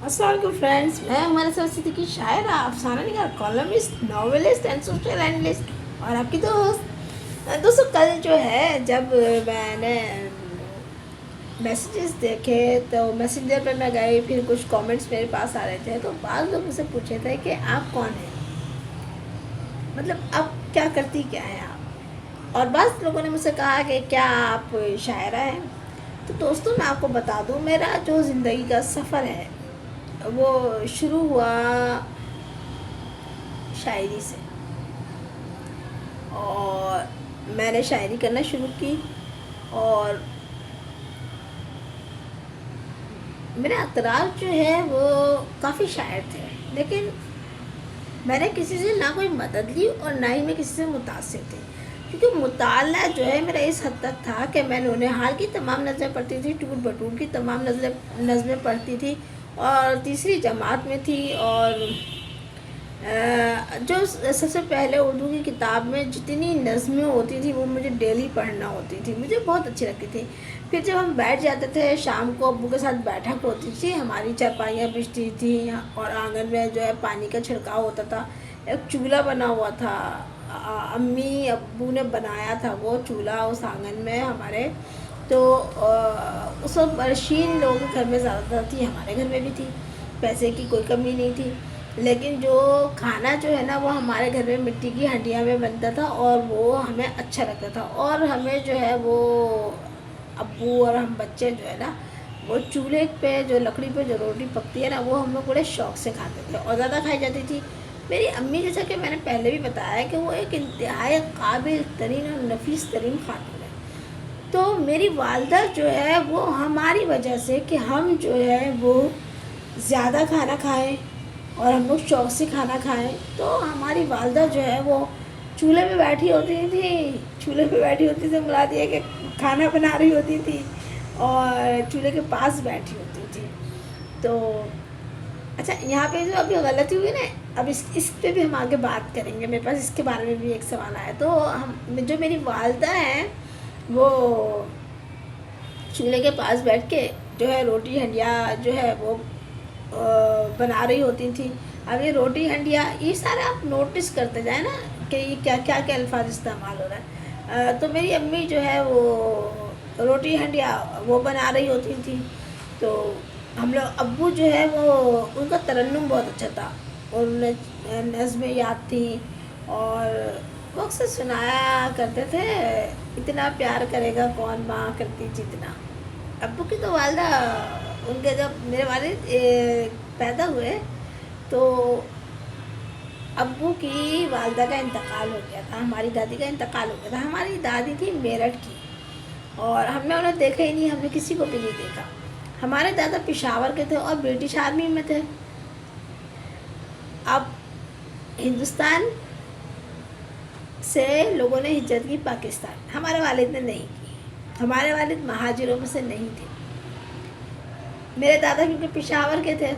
السلام علیکم فرینڈس، میں ہمارے ساتھ صدیقی شاعرہ، افسانہ نگار، columnist, novelist and social analyst اور آپ کی دوستوں کل جو ہے جب میں نے میسیجز دیکھے تو میسنجر پہ میں گئی، پھر کچھ کامنٹس میرے پاس آ رہے تھے تو بعض لوگ مجھ سے پوچھے تھے کہ آپ کون ہیں، مطلب آپ کیا کرتی کیا ہیں آپ، اور بعض لوگوں نے مجھ سے کہا کہ کیا آپ شاعرہ ہیں۔ تو دوستوں میں آپ کو بتا دوں، میرا جو زندگی کا سفر ہے وہ شروع ہوا شاعری سے، اور میں نے شاعری کرنا شروع کی، اور میرے اطراف جو ہے وہ کافی شاعر تھے، لیکن میں نے کسی سے نہ کوئی مدد لی اور نہ ہی میں کسی سے متاثر تھی، کیونکہ مطالعہ جو ہے میرا اس حد تک تھا کہ میں نونہال کی تمام نظمیں پڑھتی تھی، ٹوٹ بٹور کی تمام نظمیں پڑھتی تھی، اور تیسری جماعت میں تھی، اور جو سب سے پہلے اردو کی کتاب میں جتنی نظمیں ہوتی تھیں وہ مجھے ڈیلی پڑھنا ہوتی تھی، مجھے بہت اچھی لگتی تھی۔ پھر جب ہم بیٹھ جاتے تھے شام کو، ابو کے ساتھ بیٹھک ہوتی تھی، ہماری چارپائیاں بچھتی تھیں اور آنگن میں جو ہے پانی کا چھڑکاؤ ہوتا تھا، ایک چولہا بنا ہوا تھا، امی ابو نے بنایا تھا وہ چولہا اس آنگن میں ہمارے، تو اس وقت برشین لوگوں کے گھر میں زیادہ تر تھی، ہمارے گھر میں بھی تھی، پیسے کی کوئی کمی نہیں تھی، لیکن جو کھانا جو ہے نا وہ ہمارے گھر میں مٹی کی ہنڈیاں میں بنتا تھا اور وہ ہمیں اچھا لگتا تھا، اور ہمیں جو ہے وہ ابو اور ہم بچے جو ہے نا وہ چولہے پہ جو لکڑی پہ جو روٹی پکتی ہے نا وہ ہم لوگ بڑے شوق سے کھاتے تھے اور زیادہ کھائی جاتی تھی۔ میری امی، جیسا کہ میں نے پہلے بھی بتایا کہ وہ ایک انتہائی قابل ترین اور نفیس ترین خاتون ہے، تو میری والدہ جو ہے وہ ہماری وجہ سے کہ ہم جو ہے وہ زیادہ کھانا کھائیں اور ہم لوگ شوق سے کھانا کھائیں، تو ہماری والدہ جو ہے وہ چولہے پہ بیٹھی ہوتی تھی، چولہے پہ بیٹھی ہوتی تھی، مراد یہ کہ کھانا بنا رہی ہوتی تھی اور چولہے کے پاس بیٹھی ہوتی تھی۔ تو اچھا، یہاں پہ جو ابھی غلطی ہوئی نا، اب اس پہ بھی ہم آگے بات کریں گے، میرے پاس اس کے بارے میں بھی ایک سوال آیا، تو جو میری والدہ ہیں وہ چولہے کے پاس بیٹھ کے جو ہے روٹی ہنڈیا جو ہے وہ بنا رہی ہوتی تھیں۔ اب یہ روٹی ہنڈیا یہ سارے آپ نوٹس کرتے جائیں نا کہ یہ کیا کیا کیا الفاظ استعمال ہو رہا ہے، تو میری امی جو ہے وہ روٹی ہنڈیا وہ بنا رہی ہوتی تھی، تو ہم لوگ ابو جو ہے وہ ان کا ترنم بہت اچھا تھا اور انہیں نظمیں یاد تھیں اور وہ اکثر سنایا کرتے تھے، اتنا پیار کرے گا کون ماں کرتی جتنا۔ ابو کی تو والدہ، ان کے جب میرے والد پیدا ہوئے تو ابو کی والدہ کا انتقال ہو گیا تھا، ہماری دادی کا انتقال ہو گیا تھا۔ ہماری دادی تھی میرٹھ کی اور ہم نے انہیں دیکھا ہی نہیں، ہم نے کسی کو بھی نہیں دیکھا۔ ہمارے دادا پشاور کے تھے اور برٹش آرمی میں تھے۔ اب ہندوستان سے لوگوں نے ہجرت کی پاکستان، ہمارے والد نے نہیں کی، ہمارے والد مہاجروں میں سے نہیں تھے۔ میرے دادا کیونکہ پشاور کے تھے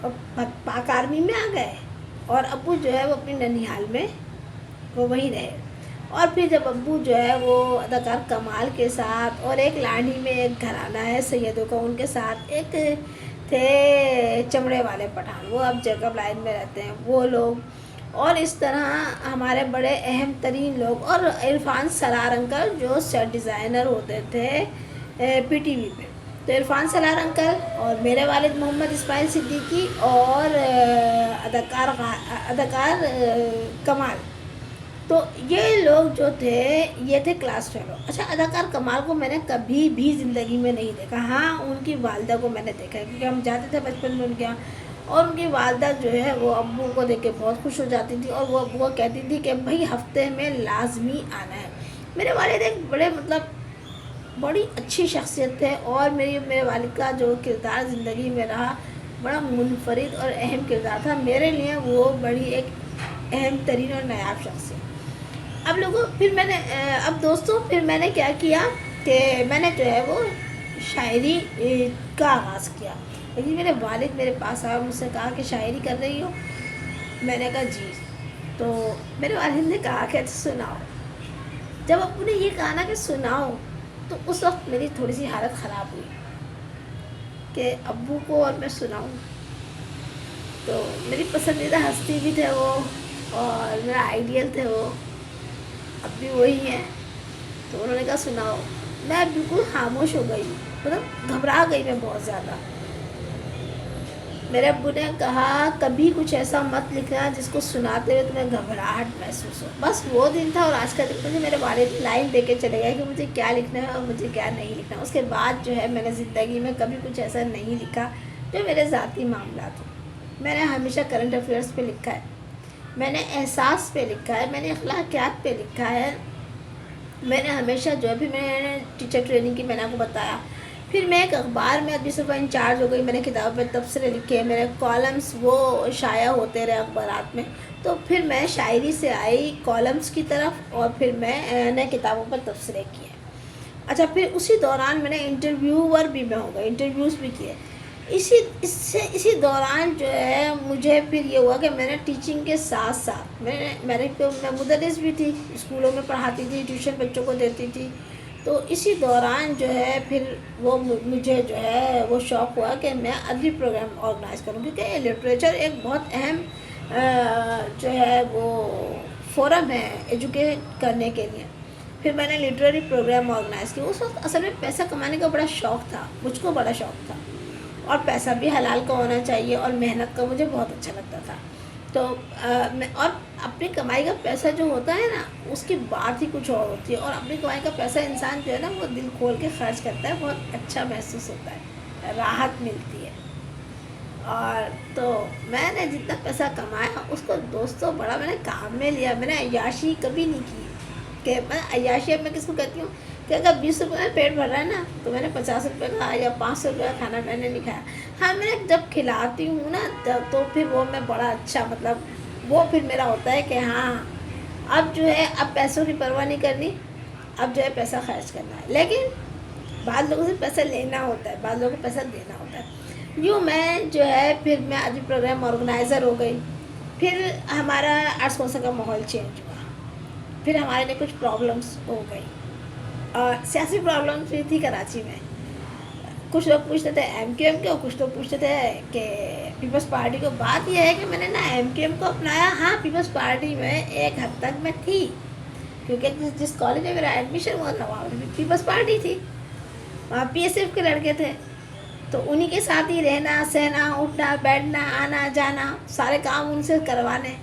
اور پاک آرمی میں آ گئے، اور ابو جو ہے وہ اپنی ننیھال میں وہ وہیں رہے، اور پھر جب ابو جو ہے وہ اداکار کمال کے ساتھ اور ایک لاڑھی میں ایک گھرانہ ہے سیدوں کا، ان کے ساتھ ایک تھے چمڑے والے پٹھان، وہ اب جیکب لائن میں رہتے ہیں وہ لوگ، اور اس طرح ہمارے بڑے اہم ترین لوگ، اور عرفان سرار انکل جو سیٹ ڈیزائنر ہوتے تھے پی ٹی وی پہ، تو عرفان سرار انکل اور میرے والد محمد اسماعیل صدیقی اور اداکار کمال، تو یہ لوگ جو تھے یہ تھے کلاس فیلو۔ اچھا، اداکار کمال کو میں نے کبھی بھی زندگی میں نہیں دیکھا، ہاں ان کی والدہ کو میں نے دیکھا ہے کیونکہ ہم جاتے تھے بچپن میں ان کے یہاں، اور ان کی والدہ جو ہے وہ ابو کو دیکھ کے بہت خوش ہو جاتی تھی اور وہ ابو کو کہتی تھی کہ بھائی ہفتے میں لازمی آنا ہے۔ میرے والد ایک بڑے بڑی اچھی شخصیت تھے، اور میرے والد کا جو کردار زندگی میں رہا بڑا منفرد اور اہم کردار تھا میرے لیے، وہ بڑی ایک اہم ترین اور نایاب شخصیت۔ اب دوستوں پھر میں نے کیا کیا کہ میں نے جو ہے وہ شاعری کا آغاز کیا، لیکن میرے والد میرے پاس آئے اور مجھ سے کہا کہ شاعری کر رہی ہو؟ میں نے کہا جی، تو میرے والد نے کہا کہ سناؤ۔ جب ابو نے یہ کہا نا کہ سناؤ، تو اس وقت میری تھوڑی سی حالت خراب ہوئی، کہ ابو کو اور میں سناؤں. تو میری پسندیدہ ہستی بھی تھے وہ، اور میرا آئیڈیل تھے وہ، اب بھی وہی ہیں. تو انہوں نے کہا سناؤ. میں بالکل خاموش ہو گئی، مطلب گھبرا گئی میں بہت زیادہ. میرے ابو نے کہا کبھی کچھ ایسا مت لکھنا جس کو سناتے ہوئے تمہیں گھبراہٹ محسوس ہو. بس وہ دن تھا، اور آج کا دن مجھے میرے والد لائن دے کے چلے گئے کہ مجھے کیا لکھنا ہے اور مجھے کیا نہیں لکھنا. اس کے بعد جو ہے میں نے زندگی میں کبھی کچھ ایسا نہیں لکھا جو میرے ذاتی معاملات ہوں. میں نے ہمیشہ کرنٹ افیئرس پہ لکھا ہے، میں نے احساس پہ لکھا ہے، میں نے اخلاقیات پہ لکھا ہے. میں نے ہمیشہ جو ہے، پھر میں نے ٹیچر ٹریننگ کی، میں نے آپ کو بتایا. پھر میں ایک اخبار میں ادبی صفحہ انچارج ہو گئی. میں نے کتابوں پہ تبصرے لکھے، میرے کالمس وہ شائع ہوتے رہے اخبارات میں. تو پھر میں شاعری سے آئی کالمس کی طرف، اور پھر میں نے کتابوں پر تبصرے کیے. اچھا، پھر اسی دوران میں نے انٹرویور بھی میں ہو گئی، انٹرویوز بھی کیے. اسی دوران جو ہے مجھے پھر یہ ہوا کہ میں نے ٹیچنگ کے ساتھ ساتھ میں مدرس بھی تھی، اسکولوں میں پڑھاتی تھی، ٹیوشن بچوں کو دیتی تھی. تو اسی دوران جو ہے پھر وہ مجھے جو ہے وہ شوق ہوا کہ میں ادبی پروگرام آرگنائز کروں، کیونکہ لٹریچر ایک بہت اہم جو ہے وہ فورم ہے ایجوکیٹ کرنے کے لیے. پھر میں نے لٹریری پروگرام آرگنائز کیا. اس وقت اصل میں پیسہ کمانے کا بڑا شوق تھا، مجھ کو بڑا شوق تھا، اور پیسہ بھی حلال کا ہونا چاہیے، اور محنت کا مجھے بہت اچھا لگتا تھا. تو اور اپنی کمائی کا پیسہ جو ہوتا ہے نا، اس کی بات ہی کچھ اور ہوتی ہے. اور اپنی کمائی کا پیسہ انسان جو ہے نا وہ دل کھول کے خرچ کرتا ہے، بہت اچھا محسوس ہوتا ہے، راحت ملتی ہے. اور تو میں نے جتنا پیسہ کمایا اس کو دوستوں بڑا میں نے کام میں لیا. میں نے عیاشی کبھی نہیں کی، کہ میں عیاشی اب میں کس کو کہتی ہوں کہ اگر 20 روپے میں پیٹ بھر رہا ہے نا تو میں نے 50 روپے کا یا 500 روپے کا کھانا میں نے نہیں کھایا. ہاں، میں نے جب کھلاتی ہوں نا تو پھر وہ میں بڑا اچھا، مطلب وہ پھر میرا ہوتا ہے کہ ہاں اب جو ہے اب پیسوں کی پرواہ نہیں کرنی، اب جو ہے پیسہ خرچ کرنا ہے. لیکن بعض لوگوں سے پیسہ لینا ہوتا ہے، بعض لوگوں کو پیسہ دینا ہوتا ہے. یوں میں جو ہے پھر میں ادبی پروگرام آرگنائزر ہو گئی. پھر ہمارا آرٹس کونسل کا ماحول چینج ہوا. پھر ہمارے لیے کچھ پرابلمس ہو گئی، اور سیاسی پرابلمس بھی تھی کراچی میں. کچھ لوگ پوچھتے تھے ایم کیو ایم کے، اور کچھ لوگ پوچھتے تھے کہ پیپلز پارٹی کو. بات یہ ہے کہ میں نے نا ایم کیو ایم کو اپنایا. ہاں، پیپلز پارٹی میں ایک حد تک میں تھی، کیونکہ جس کالج میں میرا ایڈمیشن ہوا تھا وہاں بھی پیپلز پارٹی تھی، وہاں پی ایس ایف کے لڑکے تھے. تو انہی کے ساتھ ہی رہنا سہنا، اٹھنا بیٹھنا، آنا جانا، سارے کام ان سے کروانے.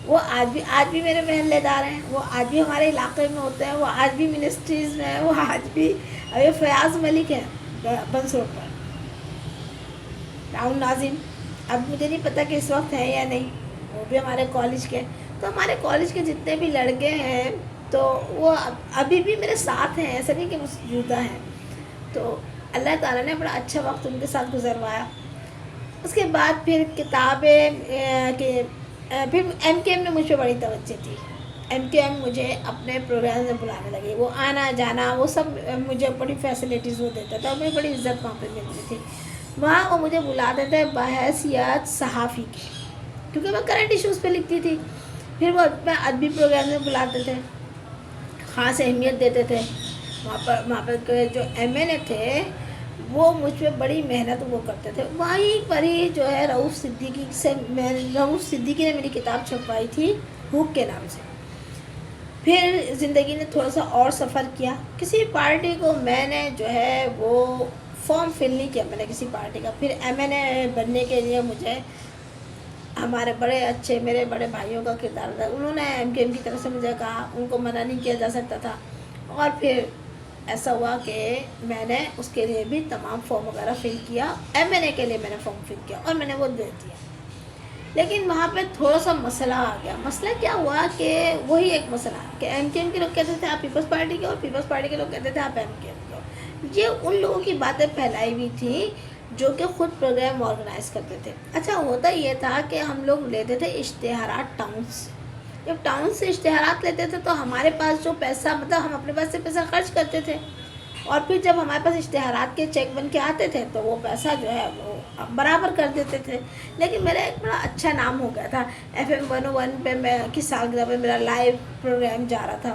وہ آج بھی میرے محلے دار ہیں، وہ آج بھی ہمارے علاقے میں ہوتے ہیں، وہ آج بھی منسٹریز میں ہیں، وہ آج بھی. ابھی فیاض ملک ہے بنس روڈ پر، راؤنڈ ناظم. اب مجھے نہیں پتہ کہ اس وقت ہے یا نہیں، وہ بھی ہمارے کالج کے. تو ہمارے کالج کے جتنے بھی لڑکے ہیں تو وہ ابھی بھی میرے ساتھ ہیں، ایسا نہیں کہ وہ جدا ہیں. تو اللہ تعالیٰ نے بڑا اچھا وقت ان کے ساتھ گزروایا. اس کے بعد پھر کتابیں کہ پھر ایم کے ایم نے مجھ پہ بڑی توجہ تھی. ایم کے ایم مجھے اپنے پروگرام میں بلانے لگے، وہ آنا جانا وہ سب مجھے بڑی فیسلٹیز وہ دیتا تھا، اور مجھے بڑی عزت وہاں پہ ملتی تھی. وہاں وہ مجھے بلاتے تھے بحیثیت صحافی کی، کیونکہ میں کرنٹ ایشوز پہ لکھتی تھی. پھر وہ میں ادبی پروگرام میں بلاتے تھے، خاص اہمیت دیتے تھے. وہاں پر جو ایم این اے تھے وہ مجھ پہ بڑی محنت وہ کرتے تھے. وہیں پر ہی جو ہے رؤوف صدیقی نے میری کتاب چھپوائی تھی بھوک کے نام سے. پھر زندگی نے تھوڑا سا اور سفر کیا. کسی پارٹی کو میں نے جو ہے وہ فارم فل نہیں کیا میں نے کسی پارٹی کا. پھر ایم این اے بننے کے لیے مجھے ہمارے بڑے اچھے میرے بڑے بھائیوں کا کردار تھا. انہوں نے ایم کے ایم کی طرف سے مجھے کہا، ان کو منع نہیں کیا جا سکتا تھا. اور پھر ایسا ہوا کہ میں نے اس کے لیے بھی تمام فارم وغیرہ فل کیا. ایم این اے کے لیے میں نے فارم فل کیا اور میں نے وہ دے دیا. لیکن وہاں پہ تھوڑا سا مسئلہ آ گیا. مسئلہ کیا ہوا کہ وہی ایک مسئلہ کہ ایم کے ایم کے لوگ کہتے تھے آپ پیپلز پارٹی کے، اور پیپلز پارٹی کے لوگ کہتے تھے آپ ایم کے ایم کے. یہ ان لوگوں کی باتیں پھیلائی ہوئی تھی جو کہ خود پروگرام آرگنائز کرتے تھے. اچھا، ہوتا یہ تھا کہ ہم لوگ لیتے تھے اشتہارات ٹاؤن سے. جب ٹاؤن سے اشتہارات لیتے تھے تو ہمارے پاس جو پیسہ، مطلب ہم اپنے پاس سے پیسہ خرچ کرتے تھے، اور پھر جب ہمارے پاس اشتہارات کے چیک بن کے آتے تھے تو وہ پیسہ جو ہے وہ برابر کر دیتے تھے. لیکن میرا ایک بڑا اچھا نام ہو گیا تھا. FM 101 پہ میں کی سالگرہ پہ میرا لائیو پروگرام جا رہا تھا.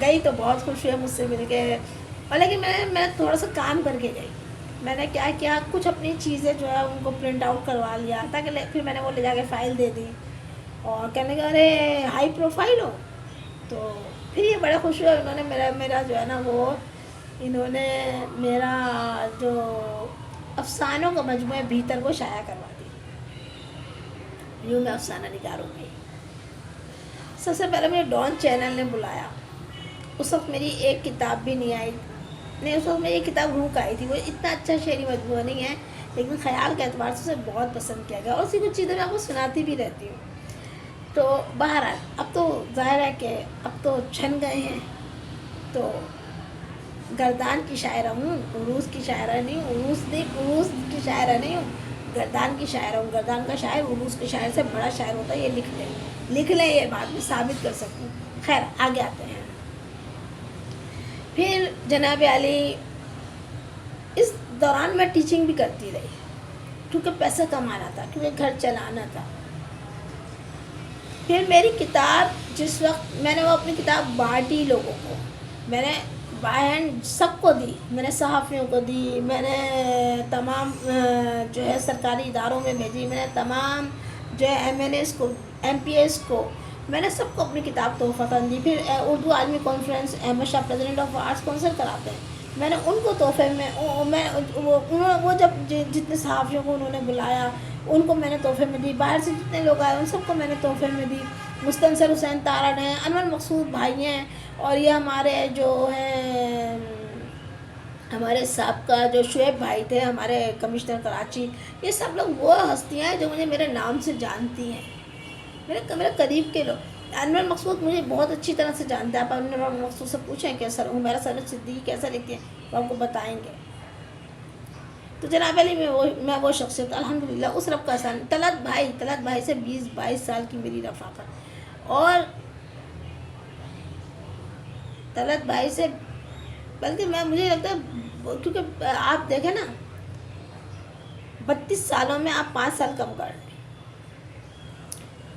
گئی تو بہت خوش ہوئے مجھ سے مل کے، اور لیکن میں تھوڑا سا کام کر کے گئی. میں نے کیا کیا، کچھ اپنی چیزیں جو ہے ان کو پرنٹ آؤٹ کروا لیا تاکہ پھر میں نے وہ لے جا کے فائل دے دی، اور کہنے لگا ارے ہائی پروفائل ہو. تو پھر یہ بڑے خوش ہوئے، انہوں نے میرا جو ہے نا وہ، انہوں نے میرا جو افسانوں کا مجموعہ بھیتر کو شائع کروا دی. یوں میں افسانہ نگار ہو گئی. سب سے پہلے مجھے ڈان چینل نے بلایا. اس وقت میری ایک کتاب بھی نہیں آئی، نہیں اس وقت میری ایک کتاب روح آئی تھی. وہ اتنا اچھا شعری مجموعہ نہیں ہے لیکن خیال کے اعتبار سے اسے بہت پسند کیا گیا، اور اسی کچھ چیزیں میں آپ کو سناتی بھی رہتی ہوں. تو بہرحال اب تو ظاہر ہے کہ اب تو چھن گئے ہیں، تو گردان کی شاعرہ ہوں، عروس کی شاعرہ نہیں ہوں، عروس کی شاعرہ نہیں ہوں، گردان کی شاعرہ ہوں. گردان کا شاعر عروس کے شاعر سے بڑا شاعر ہوتا ہے، یہ لکھ لیں یہ بات میں ثابت کر سکوں. خیر آگے آتے ہیں. پھر جناب علی اس دوران میں ٹیچنگ بھی کرتی رہی کیونکہ پیسہ کمانا تھا، کیونکہ گھر چلانا تھا. پھر میری کتاب جس وقت میں نے وہ اپنی کتاب بانٹی لوگوں کو، میں نے بائی ہینڈ سب کو دی. میں نے صحافیوں کو دی، میں نے تمام جو ہے سرکاری اداروں میں بھیجی، میں نے تمام جو ہے MNAs کو، MPAs کو، میں نے سب کو اپنی کتاب تحفہ دی. پھر اردو عالمی conference Ahmad Shah president of arts council کراتے ہیں، میں نے ان کو تحفے میں وہ جب جتنے صحافیوں کو انہوں نے بلایا ان کو میں نے تحفے میں دی. باہر سے جتنے لوگ آئے ان سب کو میں نے تحفے میں دی. مستنصر حسین تارڑ ہیں، انور مقصود بھائی ہیں، اور یہ ہمارے جو ہیں ہمارے سابقہ جو شعیب بھائی تھے ہمارے کمشنر کراچی. یہ سب لوگ وہ ہستیاں ہیں جو مجھے میرے نام سے جانتی ہیں، میرے قریب کے لوگ. انور مقصود مجھے بہت اچھی طرح سے جانتے ہیں. آپ انور مقصود سے پوچھیں کہ سر میرا سر صدیقی کیسا لکھتے ہیں وہ آپ کو بتائیں گے. تو جناب علی میں وہ شخصیت الحمدللہ اس رب کا احسان. طلعت بھائی سے 20-22 سال کی میری رفاقت، اور طلعت بھائی سے بلکہ مجھے لگتا ہے کیونکہ آپ دیکھیں نا 32 سالوں میں آپ 5 سال کم کر لیں.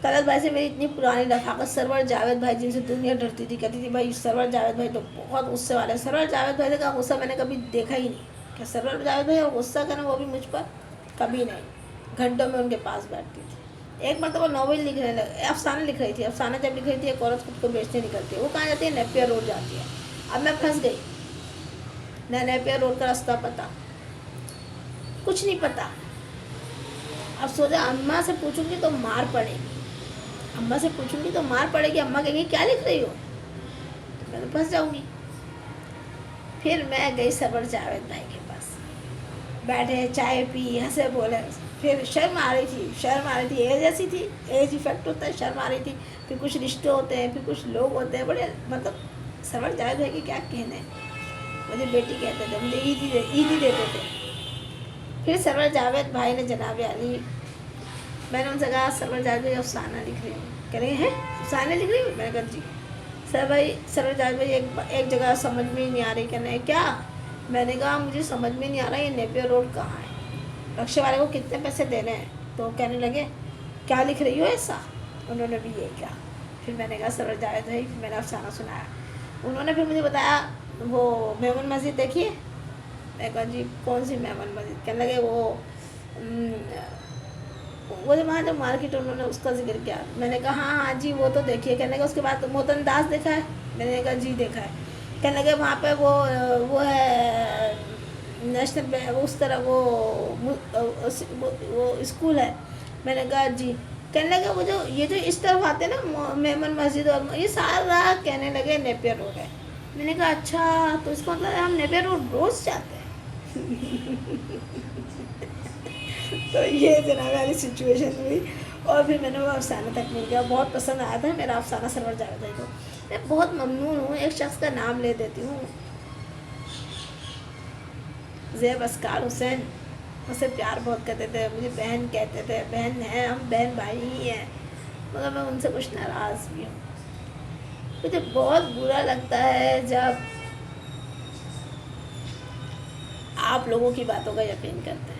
طلعت بھائی سے میری اتنی پرانی رفاقت. سرور جاوید بھائی جن سے دنیا ڈرتی تھی، کہتی تھی بھائی سرور جاوید بھائی تو بہت غصے والے. سرور جاوید بھائی کا غصہ میں نے کبھی دیکھا ہی نہیں کہ سرور جاوید بھائی غصہ کرنا، وہ بھی مجھ پر کبھی نہیں. گھنٹوں میں ان کے پاس بیٹھتی تھی. ایک مرتبہ ناول لکھنے لگے، افسانہ لکھ رہی تھی. افسانہ جب لکھ رہی تھی ایک عورت خود کو بیچنے نکلتی ہے، وہ کہاں جاتی ہے؟ نیپیر روڈ جاتی ہے. اب میں پھنس گئی، نہ نیپیر روڈ کا راستہ پتہ، کچھ نہیں پتہ. اب سوچا اماں سے پوچھوں گی تو مار پڑے گی، اماں سے پوچھوں گی تو مار پڑے گی. اماں کہیں گی کیا لکھ رہی ہو، تو میں تو پھنس جاؤں گی. پھر میں گئی سرور جاوید بھائی کے پاس، بیٹھے چائے پی، ہنسے بولے. پھر شرم آ رہی تھی، ایج ایسی تھی، ایج ایفیکٹ ہوتا ہے، شرم آ رہی تھی. پھر کچھ رشتے ہوتے ہیں، پھر کچھ لوگ ہوتے ہیں بڑے، مطلب سرور جاوید بھائی کے کیا کہنے. مجھے بیٹی کہتے تھے، مجھے عیدی دیتے تھے. پھر سرور جاوید بھائی نے جناب علی، میں نے ان سے کہا سرور جاوید بھائی افسانہ لکھ رہی ہوں. کہہ رہے ہیں افسانے لکھ رہی ہوں؟ میں نے کہا جی. سرور جاوید بھائی ایک جگہ سمجھ میں ہی نہیں آ رہی. کہنے کیا؟ میں نے کہا مجھے سمجھ میں نہیں آ رہا یہ نیپیر روڈ کہاں ہے، رکشے والے کو کتنے پیسے دینے ہیں. تو کہنے لگے کیا لکھ رہی ہو ایسا. انہوں نے بھی یہی کہا. پھر میں نے کہا سرور جاوید بھائی، میں نے افسانہ سنایا. انہوں نے پھر مجھے بتایا وہ میمن مسجد دیکھیے. میں کہا جی کون سی میمن مسجد. کہنے لگے وہ جو وہاں جو مارکیٹ انہوں نے اس کا ذکر کیا. میں نے کہا ہاں جی وہ تو دیکھیے. کہنے لگے اس کے بعد موتن داس دیکھا ہے. میں نے کہا جی دیکھا ہے. کہنے لگے وہاں پہ وہ ہے نیشنل بینک اس طرح وہ اسکول ہے. میں نے کہا جی. کہنے لگے وہ جو یہ جو اس طرف آتے ہیں نا میمن مسجد اور یہ سارا، کہنے لگے نیپیر روڈ ہے. میں نے کہا اچھا تو اس کا مطلب ہم نیپیر روڈ روز جاتے ہیں. تو یہ جناب والی سچویشن ہوئی. اور پھر میں نے وہ افسانہ تک مل گیا، بہت پسند آیا تھا میرا افسانہ سرور جاوید بھائی کو. میں بہت ممنون ہوں. ایک شخص کا نام لے دیتی ہوں، زیب اسکار حسین. اسے پیار بہت کرتے تھے، مجھے بہن کہتے تھے. بہن ہیں، ہم بہن بھائی ہی ہیں، مگر میں ان سے کچھ ناراض بھی ہوں. مجھے بہت برا لگتا ہے جب آپ لوگوں کی باتوں کا یقین کرتے ہیں.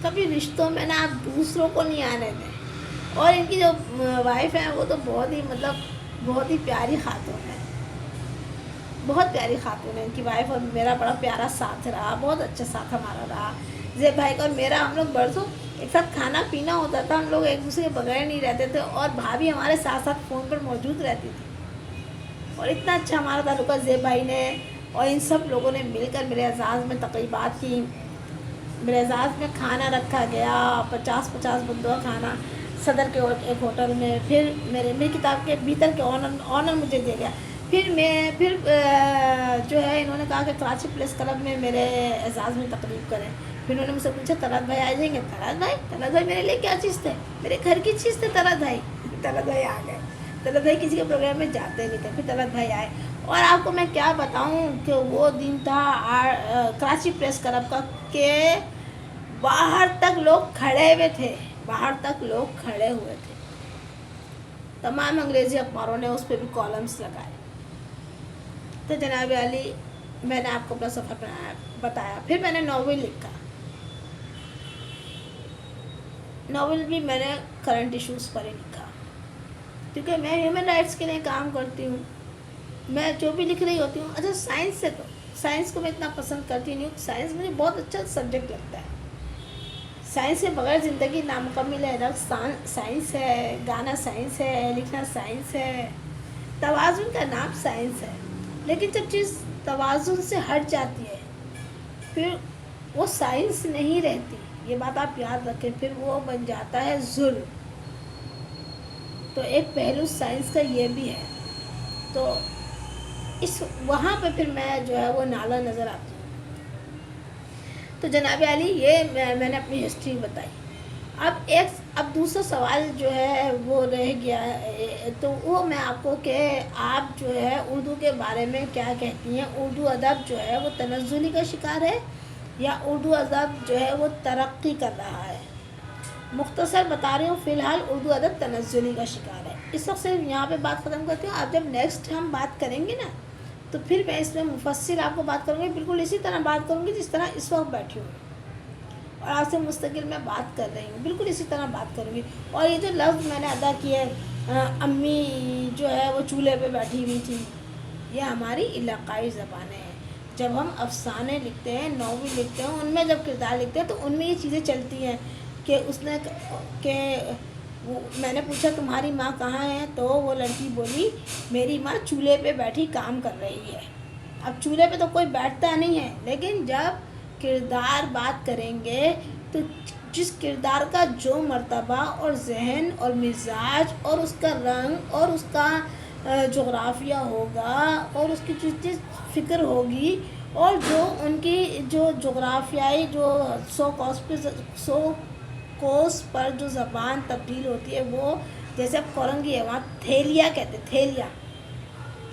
کبھی رشتوں میں آپ دوسروں کو نہیں آنے دیں. اور ان کی جو وائف ہیں وہ تو بہت ہی مطلب بہت ہی پیاری خاتون ہے، بہت پیاری خاتون ہے ان کی وائف، اور میرا بڑا پیارا ساتھ رہا، بہت اچھا ساتھ ہمارا رہا زیب بھائی کا اور میرا۔ ہم لوگ برسوں ایک ساتھ کھانا پینا ہوتا تھا، ہم لوگ ایک دوسرے کے بغیر نہیں رہتے تھے، اور بھابھی ہمارے ساتھ ساتھ فون پر موجود رہتی تھی، اور اتنا اچھا ہمارا تعلقہ زیب بھائی نے اور ان سب لوگوں نے مل کر میرے اعزاز میں تقریبات کی۔ میرے اعزاز میں کھانا رکھا گیا، 50 بندوں کا کھانا صدر کے ایک ہوٹل میں، پھر میری کتاب کے بھیتر کے آنر مجھے دے گیا۔ پھر جو ہے انہوں نے کہا کہ کراچی پریس کلب میں میرے اعزاز میں تقریب کریں۔ پھر انہوں نے مجھ سے پوچھا طلعت بھائی آ جائیں گے؟ طلعت بھائی میرے لیے کیا چیز تھے، میرے گھر کی چیز تھے طلعت بھائی آ گئے۔ طلعت بھائی کسی کے پروگرام میں جاتے نہیں تھے، پھر طلعت بھائی آئے۔ اور آپ کو میں کیا بتاؤں کہ وہ دن تھا کراچی پریس کلب کا کہ باہر تک لوگ کھڑے ہوئے تھے، باہر تک لوگ کھڑے ہوئے تھے، تمام انگریزی اخباروں نے اس پہ بھی کالمز لگائے۔ تو جناب علی، میں نے آپ کو اپنا سفر بتایا۔ پھر میں نے ناول لکھا، ناول بھی میں نے کرنٹ ایشوز پر ہی لکھا، کیونکہ میں ہیومن رائٹس کے لیے کام کرتی ہوں۔ میں جو بھی لکھ رہی ہوتی ہوں، اچھا سائنس سے، تو سائنس کو میں اتنا پسند کرتی نہیں ہوں، سائنس مجھے بہت اچھا سبجیکٹ لگتا ہے۔ سائنس کے بغیر زندگی نامکمل ہے، رقص سائنس ہے، گانا سائنس ہے، لکھنا سائنس ہے، توازن کا نام سائنس ہے، لیکن جب چیز توازن سے ہٹ جاتی ہے پھر وہ سائنس نہیں رہتی، یہ بات آپ یاد رکھیں، پھر وہ بن جاتا ہے ظلم۔ تو ایک پہلو سائنس کا یہ بھی ہے، تو وہاں پہ پھر میں جو ہے وہ نالا نظر آتی ہوں۔ تو جناب علی، یہ میں نے اپنی ہسٹری بتائی۔ اب دوسرا سوال جو ہے وہ رہ گیا ہے، تو وہ میں آپ کو کہ آپ جو ہے اردو کے بارے میں کیا کہتی ہیں؟ اردو ادب جو ہے وہ تنزلی کا شکار ہے یا اردو ادب جو ہے وہ ترقی کر رہا ہے؟ مختصر بتا رہی ہوں، فی الحال اردو ادب تنزلی کا شکار ہے۔ اس وقت صرف یہاں پہ بات ختم کرتی ہوں، اب جب نیکسٹ ہم بات کریں گے نا تو پھر میں اس میں مفصل آپ کو بات کروں گی، بالکل اسی طرح بات کروں گی جس طرح اس وقت بیٹھی ہوں اور آپ سے مستقل میں بات کر رہی ہوں، بالکل اسی طرح بات کروں گی۔ اور یہ جو لفظ میں نے ادا کیا ہے، امی جو ہے وہ چولہے پہ بیٹھی ہوئی تھی، یہ ہماری علاقائی زبانیں ہیں۔ جب ہم افسانے لکھتے ہیں، ناول لکھتے ہیں، ان میں جب کردار لکھتے ہیں تو ان میں یہ چیزیں چلتی ہیں کہ میں نے پوچھا تمہاری ماں کہاں ہے؟ تو وہ لڑکی بولی میری ماں چولہے پہ بیٹھی کام کر رہی ہے۔ اب چولہے پہ تو کوئی بیٹھتا نہیں ہے، لیکن جب کردار بات کریں گے تو جس کردار کا جو مرتبہ اور ذہن اور مزاج اور اس کا رنگ اور اس کا جغرافیہ ہوگا اور اس کی جس فکر ہوگی اور جو ان کی جو جغرافیائی جو سو کوس پر جو زبان تبدیل ہوتی ہے، وہ جیسے اب کورنگی ہے، وہاں تھیلیا کہتے ہیں، تھیلیا،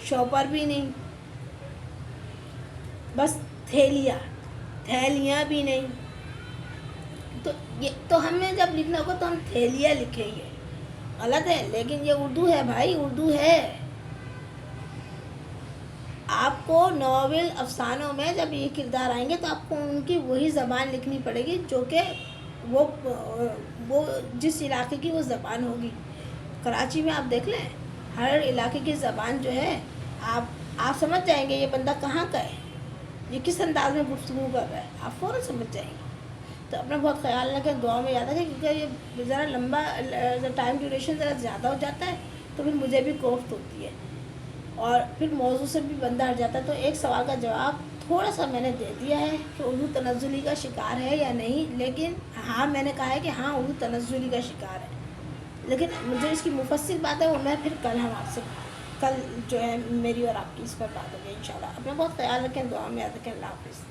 شوپر بھی نہیں، بس تھیلیا، تھیلیاں بھی نہیں، تو ہمیں جب لکھنا ہوگا تو ہم تھیلیا لکھیں گے، غلط ہے، لیکن یہ اردو ہے بھائی، اردو ہے۔ آپ کو ناول افسانوں میں جب یہ کردار آئیں گے تو آپ کو ان کی وہی زبان لکھنی پڑے گی جو کہ وہ جس علاقے کی وہ زبان ہوگی۔ کراچی میں آپ دیکھ لیں، ہر علاقے کی زبان جو ہے آپ سمجھ جائیں گے یہ بندہ کہاں کا ہے، یہ کس انداز میں گفتگو کر رہا ہے، آپ فوراً سمجھ جائیں گے۔ تو اپنا بہت خیال رکھیں، دعا میں یاد رکھیں، کیونکہ یہ ذرا لمبا ٹائم ڈیوریشن ذرا زیادہ ہو جاتا ہے تو پھر مجھے بھی کوفت ہوتی ہے اور پھر موضوع سے بھی بندہ ہٹ جاتا ہے۔ تو ایک سوال کا جواب تھوڑا سا میں نے دے دیا ہے کہ اردو تنزلی کا شکار ہے یا نہیں، لیکن ہاں میں نے کہا ہے کہ ہاں اردو تنزلی کا شکار ہے، لیکن مجھے اس کی مفصل بات ہے وہ میں پھر کل ہم آپ سے کل جو ہے میری اور آپ کی اس پر بات ہوگی انشاءاللہ۔ اپنا بہت خیال رکھیں، دعا میں یاد رکھیں، اللہ حافظ۔